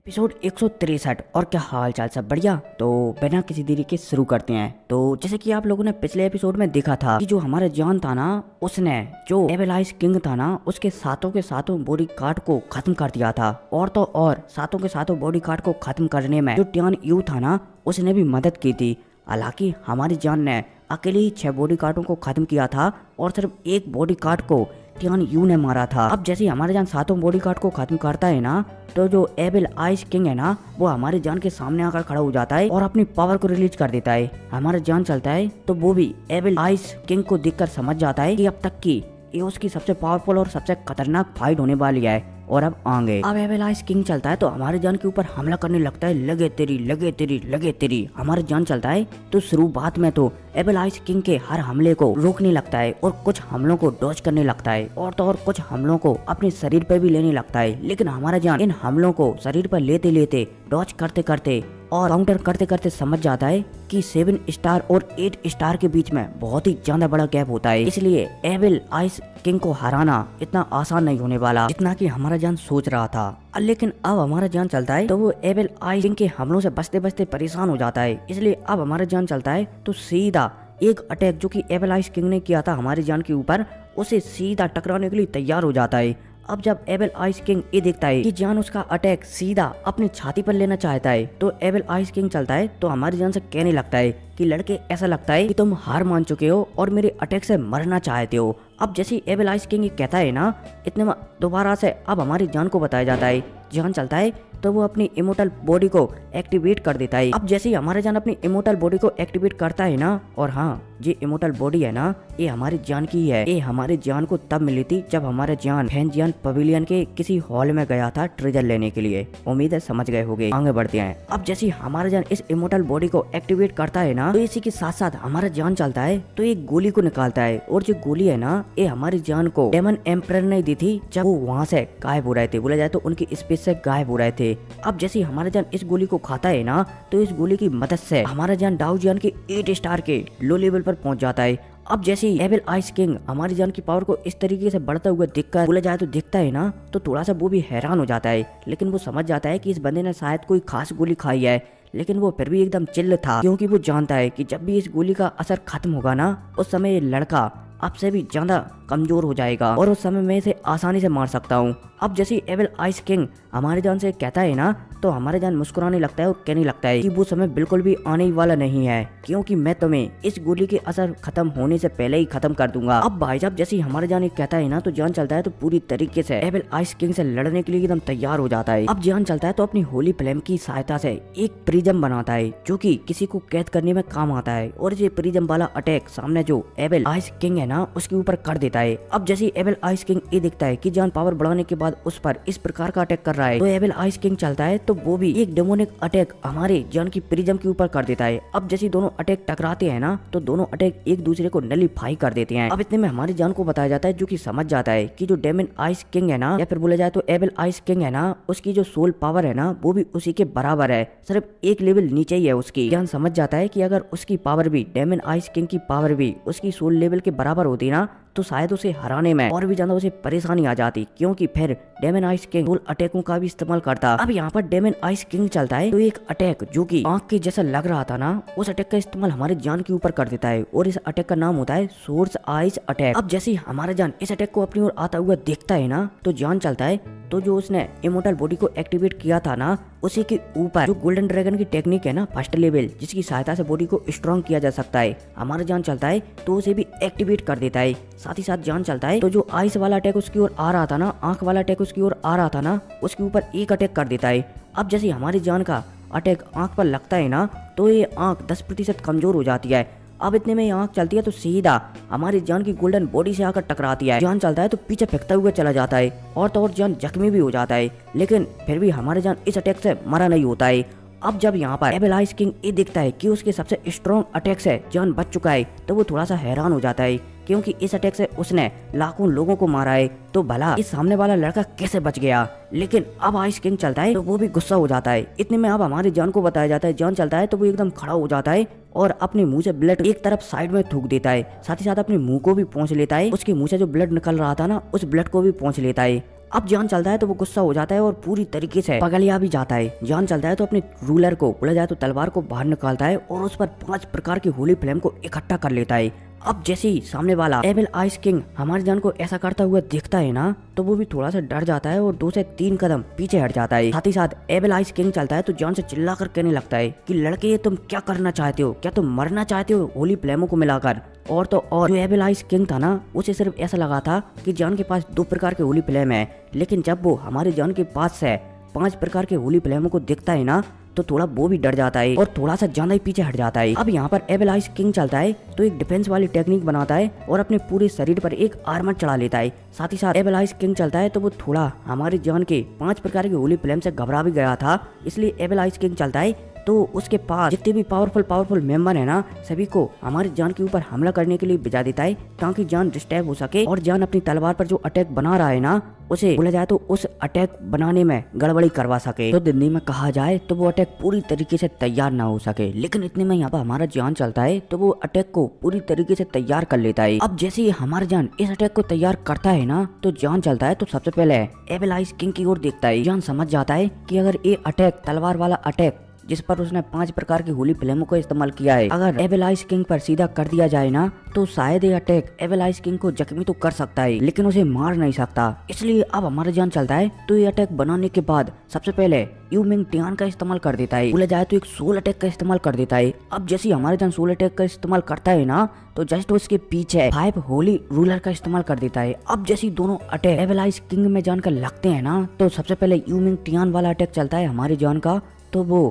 Episode 163। और क्या हाल चाल, सब बढ़िया। तो बिना किसी देरी के शुरू करते हैं। तो जैसे कि आप लोगों ने पिछले एपिसोड में देखा था कि जो हमारा जॉन था ना, उसने जो एविल आइस किंग था ना, उसके सातों के सातों बॉडी गार्ड को खत्म कर दिया था। और तो और सातों के सातों बॉडी गार्ड को खत्म करने में जो टियान यू था ना, उसने भी मदद की थी। हालांकि हमारी जान ने अकेले ही 6 बॉडी गार्डों को खत्म किया था और सिर्फ एक बॉडी गार्ड को टियान यू ने मारा था। अब जैसे हमारे जान सातों बॉडी गार्ड को खत्म करता है ना, तो जो एविल आइस किंग है ना, वो हमारे जान के सामने आकर खड़ा हो जाता है और अपनी पावर को रिलीज कर देता है। हमारा जान चलता है तो वो भी एविल आइस किंग को देखकर समझ जाता है कि अब तक की ये उसकी सबसे पावरफुल और सबसे खतरनाक फाइट होने वाली है। और अब आगे अब एविल आइस किंग चलता है तो हमारे जान के ऊपर हमला करने लगता है। लगे तेरी लगे तेरी लगे तेरी। हमारे जान चलता है तो शुरुआत में तो एविल आइस किंग के हर हमले को रोकने लगता है और कुछ हमलों को डॉज करने लगता है और तो और कुछ हमलों को अपने शरीर पर भी लेने लगता है। लेकिन हमारा जान इन हमलों को शरीर पर लेते लेते डॉज करते करते और काउंटर करते करते समझ जाता है कि 7 स्टार और 8 स्टार के बीच में बहुत ही ज्यादा बड़ा गैप होता है। इसलिए एविल आइस किंग को हराना इतना आसान नहीं होने वाला जितना कि हमारा जान सोच रहा था। लेकिन अब हमारा जान चलता है तो वो एविल आइस किंग के हमलों से बचते बचते परेशान हो जाता है। इसलिए अब हमारा जान चलता है तो सीधा एक अटैक जो कि एविल आइस किंग ने किया था हमारी जान के ऊपर, उसे सीधा टकराने के लिए तैयार हो जाता है। अब जब एविल आइस किंग ये देखता है कि जान उसका अटैक सीधा अपनी छाती पर लेना चाहता है, तो एविल आइस किंग चलता है तो हमारी जान से कहने लगता है कि लड़के, ऐसा लगता है कि तुम हार मान चुके हो और मेरे अटैक से मरना चाहते हो। अब जैसे एविल आइस किंग कहता है ना, इतने में दोबारा से अब हमारी जान को बताया जाता है। जान चलता है तो वो अपनी इमोर्टल बॉडी को एक्टिवेट कर देता है। अब जैसे ही हमारा जान अपनी इमोर्टल बॉडी को एक्टिवेट करता है ना, और हाँ, ये इमोर्टल बॉडी है ना, ये हमारी जान की है। ये हमारे जान को तब मिली थी जब हमारे जान फैंजियन पवेलियन के किसी हॉल में गया था ट्रेजर लेने के लिए। उम्मीद है समझ गए होंगे। आगे बढ़ते हैं। अब जैसे हमारा जान इस इमोर्टल बॉडी को एक्टिवेट करता है ना, तो इसी के साथ साथ हमारा जान चलता है तो एक गोली को निकालता है। और जो गोली है ना, ये हमारी जान को डेमन एम्परर ने दी थी जब वो वहाँ से गायब हो रहे थे, बोला जाए तो उनकी स्पेस से गायब हो रहे थे। अब जैसे हमारा जान इस गोली को खाता है ना, तो इस गोली की मदद से हमारा जान डाउ जान के 8 स्टार के लो लेवल पर पहुंच जाता है। अब जैसे ही एविल आइस किंग हमारी जान की पावर को इस तरीके से बढ़ता हुआ दिखकर बोला जाए तो दिखता है ना, तो थोड़ा सा वो भी हैरान हो जाता है। लेकिन वो समझ जाता है कि इस बंदे ने शायद कोई खास गोली खाई है, लेकिन वो फिर भी एकदम चिल्ल था, क्योंकि वो जानता है कि जब भी इस गोली का असर खत्म होगा ना, उस समय ये लड़का अब से भी ज्यादा कमजोर हो जाएगा और उस समय मैं इसे आसानी से मार सकता हूँ। अब जैसे एविल आइस किंग हमारे जान से कहता है ना, तो हमारे जान मुस्कुराने लगता है और कहने लगता है कि वो समय बिल्कुल भी आने ही वाला नहीं है, क्योंकि मैं तुम्हें इस गोली के असर खत्म होने से पहले ही खत्म कर दूंगा। अब भाई साहब जैसे हमारे जान कहता है ना, तो जान चलता है तो पूरी तरीके से एविल आइस किंग से लड़ने के लिए एकदम तैयार हो जाता है। अब जान चलता है तो अपनी होली फ्लेम की सहायता से एक प्रिज्म बनाता है जो कि किसी को कैद करने में काम आता है। और ये प्रिज्म वाला अटैक सामने जो एविल आइस किंग है ना, उसके ऊपर कर देता है। अब जैसे एविल आइस किंग ये देखता है कि जान पावर बढ़ाने के बाद उस पर इस प्रकार का अटैक कर रहा है, तो एविल आइस किंग चलता है तो वो भी एक डेमोनिक अटैक हमारे जान की प्रिज्म के ऊपर कर देता है। अब जैसे दोनों अटैक टकराते हैं ना, तो दोनों अटैक एक दूसरे को नलीफाई कर देते हैं। अब इतने में हमारी जान को बताया जाता है, जो कि समझ जाता है कि जो डेमन आइस किंग है ना, या फिर बोला जाए तो एविल आइस किंग है ना, उसकी जो सोल पावर है ना, वो भी उसी के बराबर है, सिर्फ एक लेवल नीचे ही है उसकी। जान समझ जाता है कि अगर उसकी पावर भी, डेमन आइस किंग की पावर भी उसकी सोल लेवल के बराबर होती ना, तो शायद उसे हराने में और भी ज्यादा उसे परेशानी आ जाती, क्योंकि फिर डेमन आइस किंग सोल अटैकों का भी इस्तेमाल करता। अब यहाँ पर डेमन आइस किंग चलता है तो एक अटैक जो कि आंख के जैसा लग रहा था ना, उस अटैक का इस्तेमाल हमारे जान के ऊपर कर देता है और इस अटैक का नाम होता है सोर्स आइस अटैक। अब जैसे हमारा जान इस अटैक को अपनी ओर आता हुआ देखता है ना, तो जान चलता है तो जो उसने इमोर्टल बॉडी को एक्टिवेट किया था ना, उसी के ऊपर जो गोल्डन ड्रैगन की टेक्निक है ना, फर्स्ट लेवल, जिसकी सहायता से बॉडी को स्ट्रॉन्ग किया जा सकता है, हमारा जान चलता है तो उसे भी एक्टिवेट कर देता है। साथ ही साथ जान चलता है तो जो आइस वाला अटैक उसकी ओर आ रहा था ना, आंख वाला अटैक उसकी ओर आ रहा था ना, उसके ऊपर एक अटैक कर देता है। अब जैसे हमारी जान का अटैक आंख पर लगता है ना, तो ये आंख 10% कमजोर हो जाती है। अब इतने में आंख चलती है तो सीधा हमारी जान की गोल्डन बॉडी से आकर टकराती है। जान चलता है तो पीछे फेंकता हुआ चला जाता है और तो और जान जख्मी भी हो जाता है, लेकिन फिर भी हमारे जान इस अटैक से मरा नहीं होता है। अब जब यहाँ पर एविल आइस किंग ये देखता है कि उसके सबसे स्ट्रॉन्ग अटैक से जान बच चुका है, तो वो थोड़ा सा हैरान हो जाता है, क्योंकि इस अटैक से उसने लाखों लोगों को मारा है, तो भला इस सामने वाला लड़का कैसे बच गया। लेकिन अब आइस किंग चलता है तो वो भी गुस्सा हो जाता है। इतने में अब हमारी जान को बताया जाता है, जान चलता है तो वो एकदम खड़ा हो जाता है और अपने मुंह से ब्लड एक तरफ साइड में थूक देता है, साथ ही साथ अपने मुंह को भी पोंछ लेता है। उसके मुंह से जो ब्लड निकल रहा था ना, उस ब्लड को भी पोंछ लेता है। अब जान चलता है तो वो गुस्सा हो जाता है और पूरी तरीके से पगलिया भी जाता है। जान चलता है तो अपने रूलर को बोला जाए तो तलवार को बाहर निकालता है और उस पर 5 प्रकार की होली फ्लेम को इकट्ठा कर लेता है। अब जैसे ही सामने वाला एविल आइस किंग हमारी जान को ऐसा करता हुआ दिखता है ना, तो वो भी थोड़ा सा डर जाता है और 2 से 3 कदम पीछे हट जाता है। साथ ही साथ एविल आइस किंग चलता है तो जान से चिल्ला कर कहने लगता है कि लड़के तुम क्या करना चाहते हो, क्या तुम मरना चाहते हो होली फ्लेमों को मिलाकर। और तो और जो एविल आइस किंग था ना, उसे सिर्फ ऐसा लगा था कि जान के पास 2 प्रकार के होली फ्लेम है, लेकिन जब वो हमारी जान के पास से 5 प्रकार के होली फ्लेमों को देखता है ना, तो थोड़ा वो भी डर जाता है और थोड़ा सा ज्यादा ही पीछे हट जाता है। अब यहाँ पर एविल आइस किंग चलता है तो एक डिफेंस वाली टेक्निक बनाता है और अपने पूरे शरीर पर एक आर्मर चढ़ा लेता है। साथ ही साथ एविल आइस किंग चलता है तो वो थोड़ा हमारी जान के 5 प्रकार के होली फ्लेम से घबरा भी गया था, इसलिए एविल आइस किंग चलता है तो उसके पास जितने भी पावरफुल मेंबर है ना, सभी को हमारी जान के ऊपर हमला करने के लिए भेजा देता है ताकि जान डिस्टर्ब हो सके और जान अपनी तलवार पर जो अटैक बना रहा है ना, उसे बोला जाए तो उस अटैक बनाने में गड़बड़ी करवा सके। तो दिल्ली में कहा जाए तो वो अटैक पूरी तरीके से तैयार ना हो सके, लेकिन इतने में यहाँ पर हमारा जान चलता है तो वो अटैक को पूरी तरीके से तैयार कर लेता है। अब जैसे ही हमारा जान इस अटैक को तैयार करता है ना, तो जान चलता है तो सबसे पहले एविल आइस किंग की ओर देखता है। जान समझ जाता है कि अगर ये अटैक तलवार वाला अटैक जिस पर उसने 5 प्रकार की होली फ्लेमों को इस्तेमाल किया है, अगर एविल आइस किंग पर सीधा कर दिया जाए ना, तो शायद ये अटैक एविल आइस किंग को जख्मी तो कर सकता है, लेकिन उसे मार नहीं सकता। इसलिए अब हमारा जान चलता है तो ये अटैक बनाने के बाद सबसे पहले यू मिंग टियान का इस्तेमाल कर देता है। बोला जाए तो एक सोल अटैक का इस्तेमाल कर देता है। अब जैसे ही हमारा जान सोल अटैक का इस्तेमाल करता है ना, तो जस्ट उसके पीछे 5 होली रूलर का इस्तेमाल कर देता है। अब जैसे ही दोनों अटैक एविल आइस किंग में जान कर लगते हैं ना, तो सबसे पहले यू मिंग टियान वाला अटैक चलता है हमारी जान का, तो वो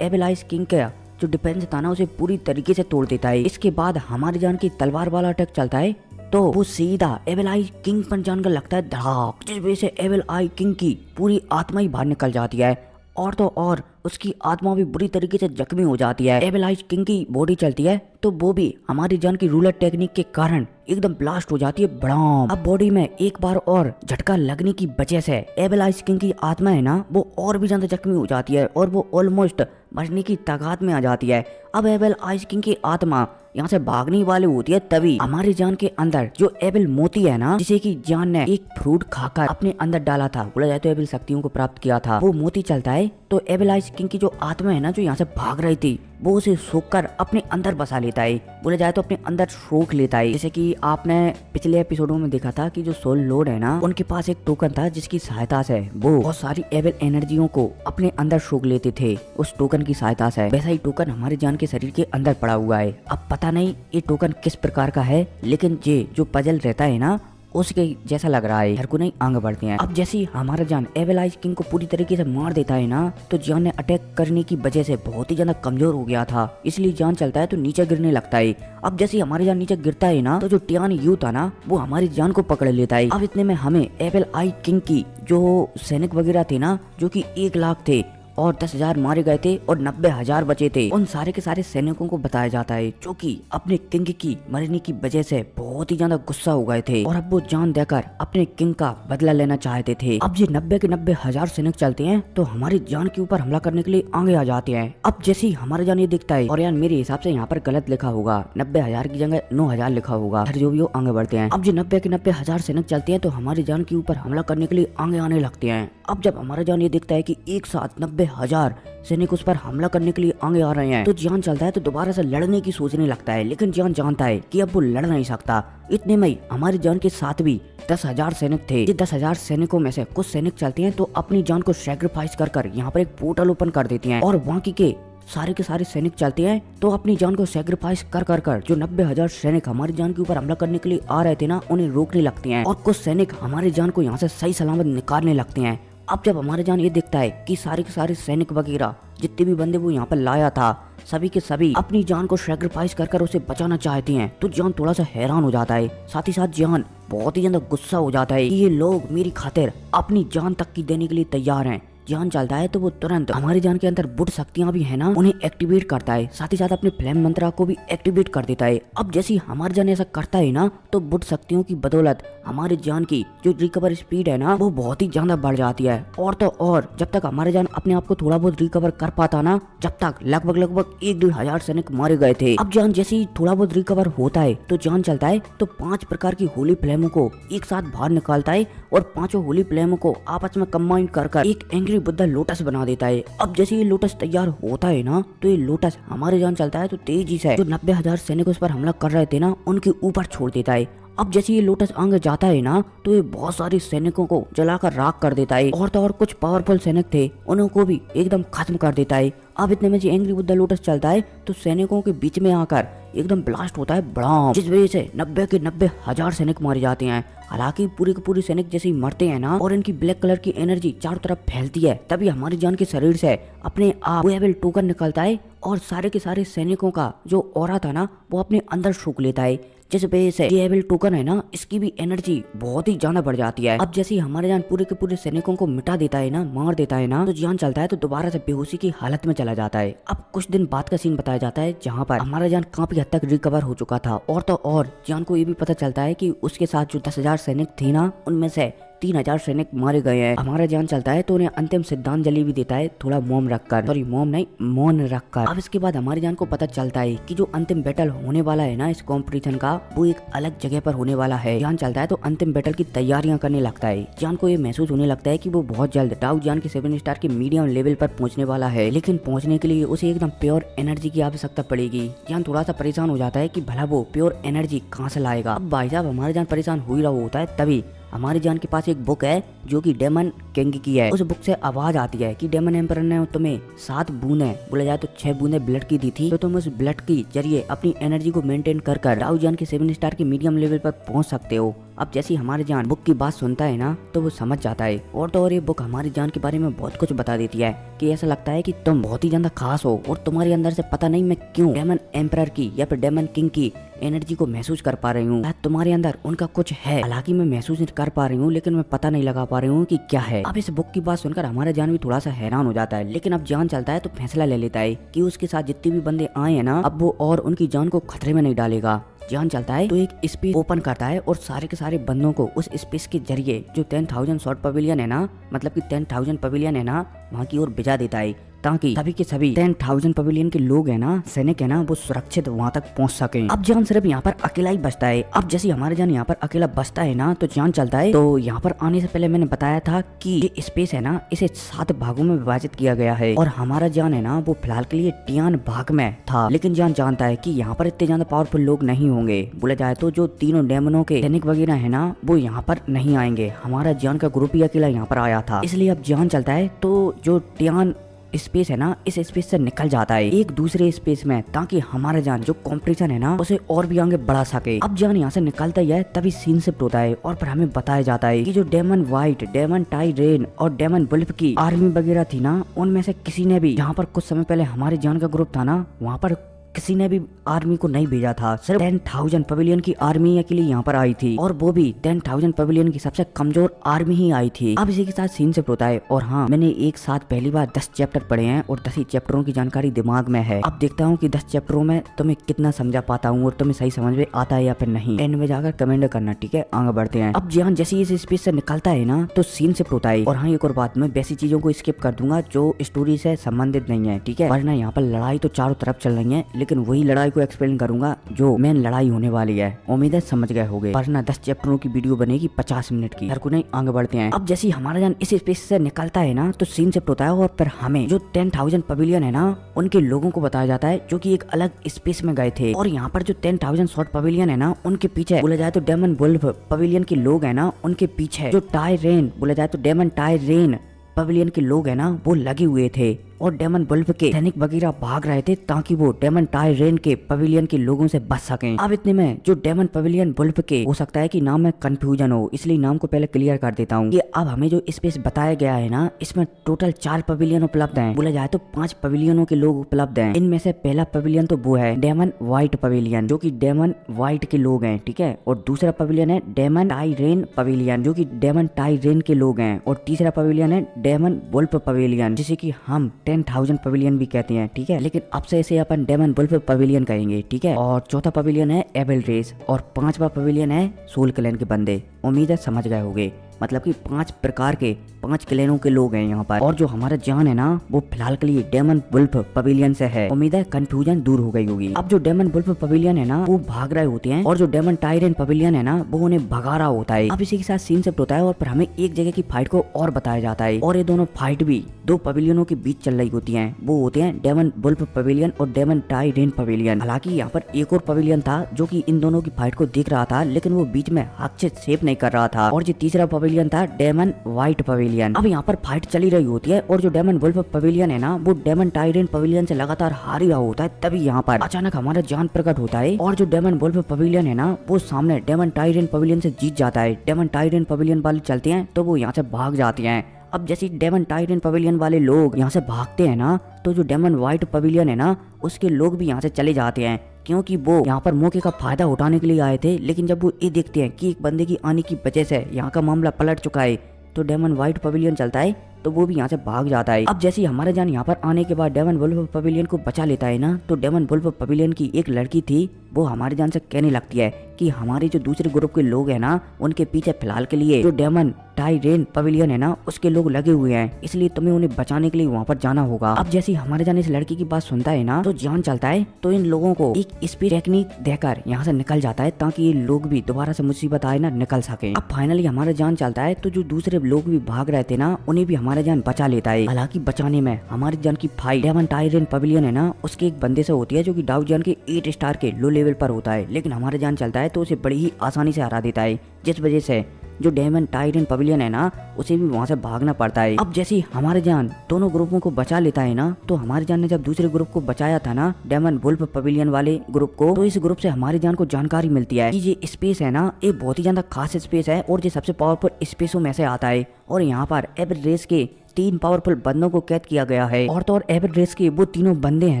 एविल आइस किंग का जो डिफेंस था ना, उसे पूरी तरीके से तोड़ देता है। इसके बाद हमारी जान की तलवार वाला अटैक चलता है तो वो सीधा एविल आई किंग पर जान कर लगता है धड़ाक, जिस वजह से एविल आई किंग की पूरी आत्मा ही बाहर निकल जाती है और तो और उसकी आत्मा भी बुरी तरीके से जख्मी हो जाती है। एविल आई किंग की बॉडी चलती है तो वो भी हमारी जान की रूलर टेक्निक के कारण एकदम ब्लास्ट हो जाती है बड़ाम। अब बॉडी में एक बार और झटका लगने की वजह से एविल आई किंग की आत्मा है ना, वो और भी ज्यादा जख्मी हो जाती है और वो ऑलमोस्ट मरने की ताकत में आ जाती है। अब एविल आई किंग की आत्मा यहाँ से भागने वाली होती है, तभी हमारी जान के अंदर जो एविल मोती है ना, जिसे की जान ने एक फ्रूट खाकर अपने अंदर डाला था, बोला जाए तो एविल शक्तियों को प्राप्त किया था, वो मोती चलता है तो एविल आई किंग की जो आत्मा है ना, जो यहाँ से भाग रही थी, वो उसे सोखकर अपने अंदर बसा लेता है। बोला जाए तो अपने अंदर सोख लेता है। जैसे कि आपने पिछले एपिसोडों में देखा था कि जो सोल लॉर्ड है ना, उनके पास एक टोकन था जिसकी सहायता से वो बहुत सारी एविल एनर्जियों को अपने अंदर सोख लेते थे उस टोकन की सहायता से। वैसा ही टोकन हमारे जान के शरीर के अंदर पड़ा हुआ है। अब पता नहीं ये टोकन किस प्रकार का है, लेकिन ये जो पजल रहता है ना, उसके जैसा लग रहा है। हर को नहीं आगे बढ़ते हैं। अब जैसे हमारा जान एविल आई किंग को पूरी तरीके से मार देता है ना, तो जान ने अटैक करने की वजह से बहुत ही ज्यादा कमजोर हो गया था, इसलिए जान चलता है तो नीचे गिरने लगता है। अब जैसे हमारी जान नीचे गिरता है ना, तो जो टियान यू था ना, वो हमारी जान को पकड़ लेता है। अब इतने में हमें एविल आई किंग की जो सैनिक वगैरह थे ना, जो कि 1 लाख थे और 10,000 मारे गए थे और 90,000 बचे थे, उन सारे के सारे सैनिकों को बताया जाता है, जो कि अपने किंग की मरने की वजह से बहुत ही ज्यादा गुस्सा हो गए थे और अब वो जान देकर अपने किंग का बदला लेना चाहते थे। अब ये 90 के 90,000 सैनिक चलते हैं तो हमारी जान के ऊपर हमला करने के लिए आगे आ जाते हैं। अब जैसे ही हमारा जान ये दिखता है, और यार मेरे हिसाब से यहाँ पर गलत लिखा होगा, 90,000 की जगह 9,000 लिखा होगा, जो भी हो आगे बढ़ते हैं। अब जो 90 के 90,000 सैनिक चलते हैं तो हमारी जान के ऊपर हमला करने के लिए आगे आने लगते हैं। अब जब हमारा जान ये दिखता है कि एक साथ 90,000 सैनिक उस पर हमला करने के लिए आगे आ रहे हैं, तो जान चलता है तो दोबारा से लड़ने की सोचने लगता है, लेकिन जान जानता है कि अब वो लड़ नहीं सकता। इतने में हमारी जान के साथ भी 10,000 सैनिक थे। ये 10,000 सैनिकों में से कुछ सैनिक चलते हैं तो अपनी जान को सैक्रिफाइस कर यहाँ पर एक पोर्टल ओपन कर देते हैं और बाकी के सारे सैनिक चलते हैं तो अपनी जान को सैक्रिफाइस कर जो 90,000 सैनिक हमारी जान के ऊपर हमला करने के लिए आ रहे थे ना, उन्हें रोकने लगते हैं और कुछ सैनिक हमारी जान को यहाँ से सही सलामत निकालने लगते हैं। अब जब हमारे जान ये दिखता है कि सारे के सारे सैनिक वगैरह जितने भी बंदे वो यहाँ पर लाया था, सभी के सभी अपनी जान को सैक्रिफाइस कर उसे बचाना चाहते हैं, तो जान थोड़ा सा हैरान हो जाता है। साथ ही साथ जान बहुत ही ज्यादा गुस्सा हो जाता है कि ये लोग मेरी खातिर अपनी जान तक की देने के लिए तैयार हैं, जान चलता है तो वो तुरंत हमारी जान के अंदर बुढ़ शक्तियाँ भी है ना उन्हें एक्टिवेट करता है, साथ ही साथ अपने फ्लेम मंत्रा को भी एक्टिवेट कर देता है। अब जैसे हमारी जान ऐसा करता है ना तो बुढ़ शक्तियों की बदौलत हमारी जान की जो रिकवर स्पीड है ना वो बहुत ही ज्यादा बढ़ जाती है। और तो और जब तक हमारे जान अपने आप को थोड़ा बहुत रिकवर कर पाता ना, जब तक लगभग 1-1.5 हजार सैनिक मारे गए थे। अब जान जैसे ही थोड़ा बहुत रिकवर होता है तो जान चलता है तो 5 प्रकार की होली फ्लेमों को एक साथ बाहर निकालता है और 5 होली फ्लेमों को आपस में कंबाइन कर एक एंग्री बुद्धा लोटस बना देता है। अब जैसे ये लोटस तैयार होता है ना तो ये लोटस हमारे जान चलता है तो तेजी से जो 90 हजार सैनिक उस पर हमला कर रहे थे ना उनके ऊपर छोड़ देता है। अब जैसे ये लोटस आगे जाता है ना तो ये बहुत सारे सैनिकों को जलाकर राख कर देता है और तो और कुछ पावरफुल सैनिक थे उनको भी एकदम खत्म कर देता है। अब इतने में जो एंग्री बुद्धा लोटस चलता है तो सैनिकों के बीच में आकर एकदम ब्लास्ट होता है बड़ा, जिस वजह से 90 के 90 हजार सैनिक मारे जाते हैं। हालांकि पूरे के पूरे सैनिक जैसे ही मरते हैं ना और इनकी ब्लैक कलर की एनर्जी चारों तरफ फैलती है, तभी हमारी जान के शरीर से अपने आप वेबल टोकन निकलता है और सारे के सारे सैनिकों का जो ऑरा था ना वो अपने अंदर सूख लेता है। जिस वजह से ये एबल टोकन है ना इसकी भी एनर्जी बहुत ही ज्यादा बढ़ जाती है। अब जैसे ही हमारे जान पूरे के पूरे सैनिकों को मिटा देता है ना, मार देता है ना, तो जान चलता है तो दोबारा से बेहोशी की हालत में चला जाता है। अब कुछ दिन बाद का सीन बताया जाता है जहाँ पर हमारा जान काफी हद तक रिकवर हो चुका था और तो और जान को ये भी पता चलता है कि उसके साथ जो 10,000 सैनिक थे ना उनमें से 3,000 सैनिक मारे गए हैं। हमारा जान चलता है तो उन्हें अंतिम श्रद्धांजलि भी देता है, थोड़ा मौन रखकर, सॉरी मौन नहीं मौन रखकर। अब इसके बाद हमारी जान को पता चलता है कि जो अंतिम बैटल होने वाला है ना इस कंपटीशन का वो एक अलग जगह पर होने वाला है। जान चलता है तो अंतिम बैटल की तैयारियां करने लगता है। जान को ये महसूस होने लगता है कि वो बहुत जल्द डाउ जान के 7 स्टार के मीडियम लेवल पर पहुंचने वाला है, लेकिन पहुंचने के लिए उसे एकदम प्योर एनर्जी की आवश्यकता पड़ेगी। जान थोड़ा सा परेशान हो जाता है कि भला वो प्योर एनर्जी कहाँ से लाएगा। अब भाई साहब हमारे जान परेशान हो ही रहा होता है, तभी हमारी जान के पास एक बुक है जो कि डेमन किंग की है। उस बुक से आवाज आती है कि डेमन एम्परर ने तुम्हें 7 बूंदें, बोला जाए तो 6 बूंदें ब्लड की दी थी, तो तुम उस ब्लड की जरिए अपनी एनर्जी को मेंटेन कर डाउ जान के 7 स्टार के मीडियम लेवल पर पहुंच सकते हो। अब जैसे हमारे जान बुक की बात सुनता है ना तो वो समझ जाता है और तो और ये बुक हमारी जान के बारे में बहुत कुछ बता देती है कि ऐसा लगता है कि तुम बहुत ही ज्यादा खास हो और तुम्हारे अंदर से पता नहीं मैं क्यों डेमन एम्परर की या फिर डेमन किंग की एनर्जी को महसूस कर पा रही हूँ। तुम्हारे अंदर उनका कुछ है, हालांकि मैं महसूस कर पा रही हूँ लेकिन मैं पता नहीं लगा पा रही हूँ कि क्या है। अब इस बुक की बात सुनकर हमारा जान भी थोड़ा सा हैरान हो जाता है, लेकिन अब जान चलता है तो फैसला ले लेता है कि उसके साथ जितने भी बंदे आए हैं ना अब वो और उनकी जान को खतरे में नहीं डालेगा। जान चलता है तो एक स्पेस ओपन करता है और सारे के सारे बंदों को उस स्पेस के जरिए जो 10,000 शॉर्ट पवेलियन है ना, मतलब कि 10,000 पवेलियन है ना, वहाँ की ओर भेजा देता है ताकि सभी के सभी 10,000 पवेलियन के लोग है ना, सैनिक है ना, वो सुरक्षित वहाँ तक पहुँच सके। अब जान सिर्फ यहाँ पर अकेला ही बचता है। अब जैसे हमारे जान यहाँ पर अकेला बचता है ना तो जान चलता है तो यहाँ पर आने से पहले मैंने बताया था कि ये स्पेस है ना इसे 7 भागों में विभाजित किया गया है और हमारा जान है ना वो फिलहाल के लिए टियान भाग में था, लेकिन जान जानता है कि यहाँ पर इतने ज्यादा पावरफुल लोग नहीं होंगे। बोला जाए तो जो तीनों डेमनों के सैनिक वगैरह है ना वो यहाँ पर नहीं आएंगे, हमारा जान का ग्रुप ही अकेला यहाँ पर आया था। इसलिए अब जान चलता है तो जो टियान स्पेस है ना इस स्पेस से निकल जाता है एक दूसरे स्पेस में, ताकि हमारा जान जो कंपटीशन है ना उसे और भी आगे बढ़ा सके। अब जान यहाँ से निकलता ही है तभी सीन शिफ्ट होता है और फिर हमें बताया जाता है कि जो डेमन वाइट, डेमन टाइरेन और डेमन वुल्फ की आर्मी वगैरह थी ना उनमें से किसी ने भी, जहाँ पर कुछ समय पहले हमारे जान का ग्रुप था ना वहाँ पर किसी ने भी आर्मी को नहीं भेजा था, सिर्फ 10,000 पवेलियन की आर्मी अकेले यहाँ पर आई थी और वो भी 10,000 पवेलियन की सबसे कमजोर आर्मी ही आई थी। अब इसी के साथ सीन शिफ्ट होता है और हाँ मैंने एक साथ पहली बार 10 चैप्टर पढ़े हैं और 10 ही चैप्टरों की जानकारी दिमाग में है। अब देखता हूँ कि 10 चैप्टरों में तुम्हें कितना समझा पाता हूँ और तुम्हें सही समझ में आता है या फिर नहीं। एंड में जाकर कमेंट करना, ठीक है? आगे बढ़ते हैं। अब जान जैसे इस स्पेस से निकलता है ना तो सीन शिफ्ट होता है और हाँ एक और बात, मैं वैसी चीजों को स्किप कर दूंगा जो स्टोरी से संबंधित नहीं है, ठीक है? वरना यहाँ पर लड़ाई तो चारों तरफ चल रही है, लेकिन वही लड़ाई एक्सप्लेन करूंगा जो मेन लड़ाई होने वाली है। उम्मीद है समझ गए होंगे, वरना 10 चैप्टरों की वीडियो बनेगी 50 मिनट की। हर को नहीं, आगे बढ़ते हैं। अब जैसे हमारा जान इस स्पेस से निकलता है ना तो सीन शिफ्ट होता है और फिर हमें जो 10,000 पवेलियन है ना उनके लोगों को बताया जाता है जो कि एक अलग स्पेस में गए थे और यहाँ पर जो 10,000 शॉर्ट पवेलियन है ना उनके पीछे बोला जाए तो डेमन वुल्फ पवेलियन के लोग है ना उनके पीछे जो टायरेन, बोला जाए तो डेमन टायरेन पवेलियन के लोग है ना वो लगे हुए थे। और डेमन वुल्फ के सैनिक वगैरह भाग रहे थे ताकि वो डेमन टायरेन के पवेलियन के लोगों से बच सकें। अब इतने में जो डेमन पवेलियन वुल्फ के, हो सकता है कि नाम में कंफ्यूजन हो इसलिए नाम को पहले क्लियर कर देता हूँ। ये अब हमें जो स्पेस बताया गया है ना, इसमें टोटल 4 पवेलियन उपलब्ध हैं। बोला जाए तो 5 पवेलियनों के लोग उपलब्ध हैं। इनमें से पहला पवेलियन तो वो है डेमन व्हाइट पवेलियन, जो कि डेमन व्हाइट के लोग हैं, ठीक है। और दूसरा पवेलियन है डेमन टायरेन पवेलियन, जो कि डेमन टायरेन के लोग हैं। और तीसरा पवेलियन है डेमन वुल्फ पवेलियन, जिसे कि हम 10,000 पवेलियन भी कहते हैं, ठीक है। लेकिन अब से इसे अपन डेमन वुल्फ पवेलियन कहेंगे, ठीक है। और चौथा पवेलियन है एबल रेस और 5वां पवेलियन है सोल क्लैन के बंदे। उम्मीद है समझ गए होंगे, मतलब कि 5 प्रकार के 5 क्लैनों के लोग हैं यहाँ पर। और जो हमारा जान है ना, वो फिलहाल के लिए डेमन वुल्फ पवेलियन से है। उम्मीद है कंफ्यूजन दूर हो गई होगी। अब जो डेमन वुल्फ पवेलियन है ना, वो भाग रहे होते हैं और जो डेमन टायरेन पवेलियन है ना, वो उन्हें भगा रहा होता है। अब इसी के साथ सीन शिफ्ट होता है और फिर हमें एक जगह की फाइट को और बताया जाता है। और ये दोनों फाइट भी 2 पवेलियनों के बीच चल रही होती है। वो होते हैं डेमन वुल्फ पवेलियन और डेमन टायरेन पवेलियन। हालांकि यहाँ पर एक और पवेलियन था जो कि इन दोनों की फाइट को देख रहा था, लेकिन वो बीच में हस्तक्षेप नहीं कर रहा था। और जो तीसरा पवेलियन था डेमन व्हाइट पवेलियन। अब यहाँ पर फाइट चली रही होती है और जो डेमन वुल्फ पवेलियन है ना, वो डेमन टायरेन पवेलियन से लगातार हार ही रहा होता है। तभी यहाँ पर अचानक हमारा जान प्रकट होता है और जो डेमन वुल्फ पवेलियन है ना, वो सामने डेमन टायरेन पवेलियन से जीत जाता है। डेमन टायरेन पवेलियन वाले चलते हैं तो वो यहाँ से भाग जाते हैं। अब जैसे डेमन टायरेन पवेलियन वाले लोग यहाँ से भागते हैं ना, तो जो डेमन व्हाइट पवेलियन है ना, उसके लोग भी यहाँ से चले जाते हैं, क्योंकि वो यहाँ पर मौके का फायदा उठाने के लिए आए थे। लेकिन जब वो ये देखते हैं कि एक बंदे की आने की वजह से यहाँ का मामला पलट चुका है, तो डेमन व्हाइट पवेलियन चलता है तो वो भी यहाँ से भाग जाता है। अब जैसे हमारे जान यहाँ पर आने के बाद डेमन वुल्फ पवेलियन को बचा लेता है ना, तो डेमन वुल्फ पवेलियन की एक लड़की थी, वो हमारे जान से कहने लगती है कि हमारे जो दूसरे ग्रुप के लोग हैं ना, उनके पीछे फिलहाल के लिए जो डेमन टायरेन पवेलियन है ना, उसके लोग लगे हुए हैं, इसलिए तुम्हें उन्हें बचाने के लिए वहाँ पर जाना होगा। अब जैसे हमारे जान इस लड़की की बात सुनता है ना, तो जान चलता है तो इन लोगों को एक स्पीड टेक्निक देकर यहाँ से निकल जाता है, ताकि ये लोग भी दोबारा से मुसीबत आए ना निकल सके। अब फाइनली हमारा जान चलता है तो जो दूसरे लोग भी भाग रहे थे ना, उन्हें भी हमारा जान बचा लेता है। हालांकि बचाने में हमारी जान की फाइट डेमन टायरेन पवेलियन है ना, उसके एक बंदे से होती है जो कि डाउ जान के 8 स्टार के लो लेवल पर होता है। लेकिन हमारे जान चलता है तो उसे बड़ी ही आसानी से हरा देता है, जिस वजह से जो डेमन टायरेन पवेलियन है ना, उसे भी वहाँ से भागना पड़ता है। अब जैसे हमारे जान दोनों ग्रुपों को बचा लेता है ना, तो हमारे जान ने जब दूसरे ग्रुप को बचाया था ना, डेमन वुल्फ पवेलियन वाले ग्रुप को, तो इस ग्रुप से हमारे जान को जानकारी मिलती है कि ये स्पेस है ना, ये बहुत ही ज्यादा खास स्पेस है और ये सबसे पावरफुल स्पेसों में से आता है। और यहाँ पर एबल रेस के 3 पावरफुल बंदों को कैद किया गया है। और तो और एबल रेस के वो तीनों बंदे हैं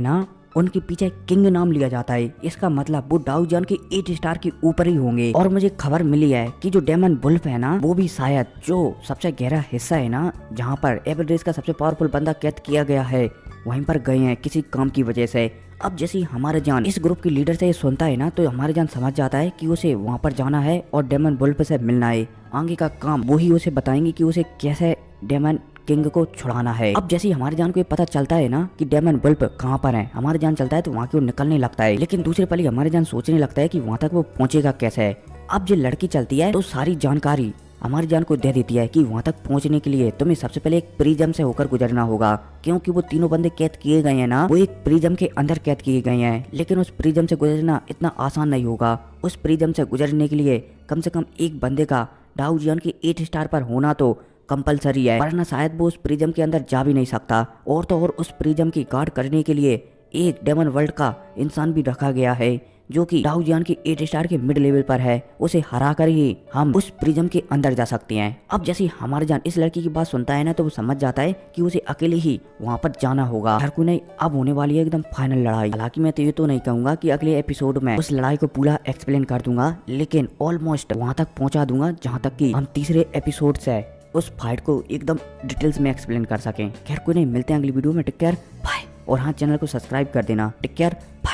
ना, उनके पीछे किंग नाम लिया जाता है। इसका मतलब वो डाउ जान के 8 स्टार के ऊपर ही होंगे। और मुझे खबर मिली है कि जो डेमन वुल्फ है ना, वो भी शायद जो सबसे गहरा हिस्सा है ना, जहाँ पर एबल रेस का सबसे पावरफुल बंदा कैद किया गया है, वहीं पर गए हैं किसी काम की वजह से। अब जैसे हमारे जान इस ग्रुप के लीडर से ये सुनता है ना, तो हमारे जान समझ जाता है कि उसे वहाँ पर जाना है और डेमन वुल्फ से मिलना है। आगे का काम वो ही उसे बताएंगे कि उसे कैसे डेमन किंग को छुड़ाना है। अब जैसे हमारे जान को ये पता चलता है ना कि डेमन वुल्फ कहाँ पर है, हमारे जान चलता है तो वहाँ की ओर निकलने लगता है। लेकिन दूसरे पल हमारे जान सोचने लगता है कि वहाँ तक वो पहुँचेगा कैसे। अब जो लड़की चलती है तो सारी जानकारी हमारी जान को दे देती है कि वहाँ तक पहुँचने के लिए तुम्हें सबसे पहले एक प्रिज्म से होकर गुजरना होगा, क्योंकि वो तीनों बंदे कैद किए गए हैं ना, वो एक प्रिज्म के अंदर कैद किए गए हैं। लेकिन उस प्रिज्म से गुजरना इतना आसान नहीं होगा। उस प्रिज्म से गुजरने के लिए कम से कम एक बंदे का डाउ जान के 8 स्टार पर होना तो कंपलसरी है, वरना शायद वो उस प्रिज्म के अंदर जा भी नहीं सकता। और तो और उस प्रिज्म की गार्ड करने के लिए एक डेमन वर्ल्ड का इंसान भी रखा गया है, जो कि डाउ जान के 8 स्टार के मिड लेवल पर है। उसे हरा कर ही हम उस प्रिज्म के अंदर जा सकते हैं। अब जैसे हमारे जान इस लड़की की बात सुनता है ना, तो वो समझ जाता है कि उसे अकेले ही वहाँ पर जाना होगा। हर कोई नहीं, अब होने वाली है एकदम फाइनल लड़ाई। हालांकि मैं तो ये तो नहीं कहूंगा कि अगले एपिसोड में उस लड़ाई को पूरा एक्सप्लेन कर दूंगा, लेकिन ऑलमोस्ट वहाँ तक पहुँचा दूंगा जहाँ तक कि हम तीसरे एपिसोड से उस फाइट को एकदम डिटेल्स में एक्सप्लेन कर सकें। खैर कोई नहीं, मिलते हैं अगली वीडियो में। Take care, bye. और हाँ, चैनल को सब्सक्राइब कर देना। Take care, bye.